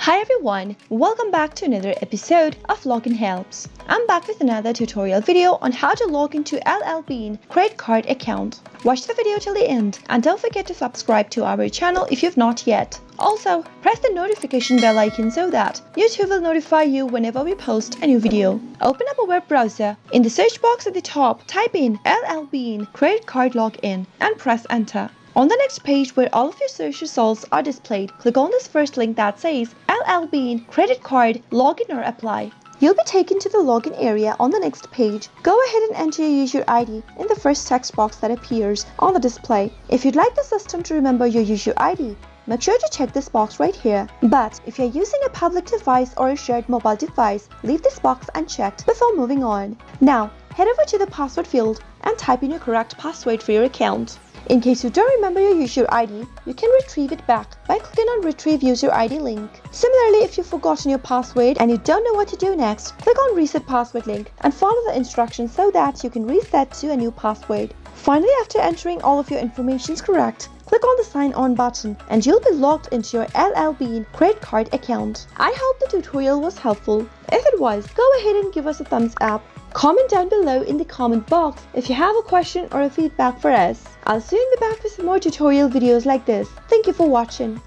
Hi everyone, welcome back to another episode of Login Helps. I'm back with another tutorial video on how to log into L.L.Bean credit card account. Watch the video till the end and don't forget to subscribe to our channel if you've not yet. Also, press the notification bell icon so that YouTube will notify you whenever we post a new video. Open up a web browser. In the search box at the top, type in L.L.Bean credit card login and press enter. On the next page where all of your search results are displayed, click on this first link that says L.L.Bean credit card login or apply. You'll be taken to the login area on the next page. Go ahead and enter your user ID in the first text box that appears on the display. If you'd like the system to remember your user ID, make sure to check this box right here. But if you're using a public device or a shared mobile device, leave this box unchecked before moving on. Now, head over to the password field and type in your correct password for your account. In case you don't remember your user ID, you can retrieve it back by clicking on Retrieve User ID link. Similarly, if you've forgotten your password and you don't know what to do next, click on Reset Password link and follow the instructions so that you can reset to a new password. Finally, after entering all of your information correct, click on the Sign On button and you'll be logged into your L.L.Bean credit card account. I hope the tutorial was helpful. If it was, go ahead and give us a thumbs up. Comment down below in the comment box if you have a question or a feedback for us. I'll soon be back with some more tutorial videos like this. Thank you for watching.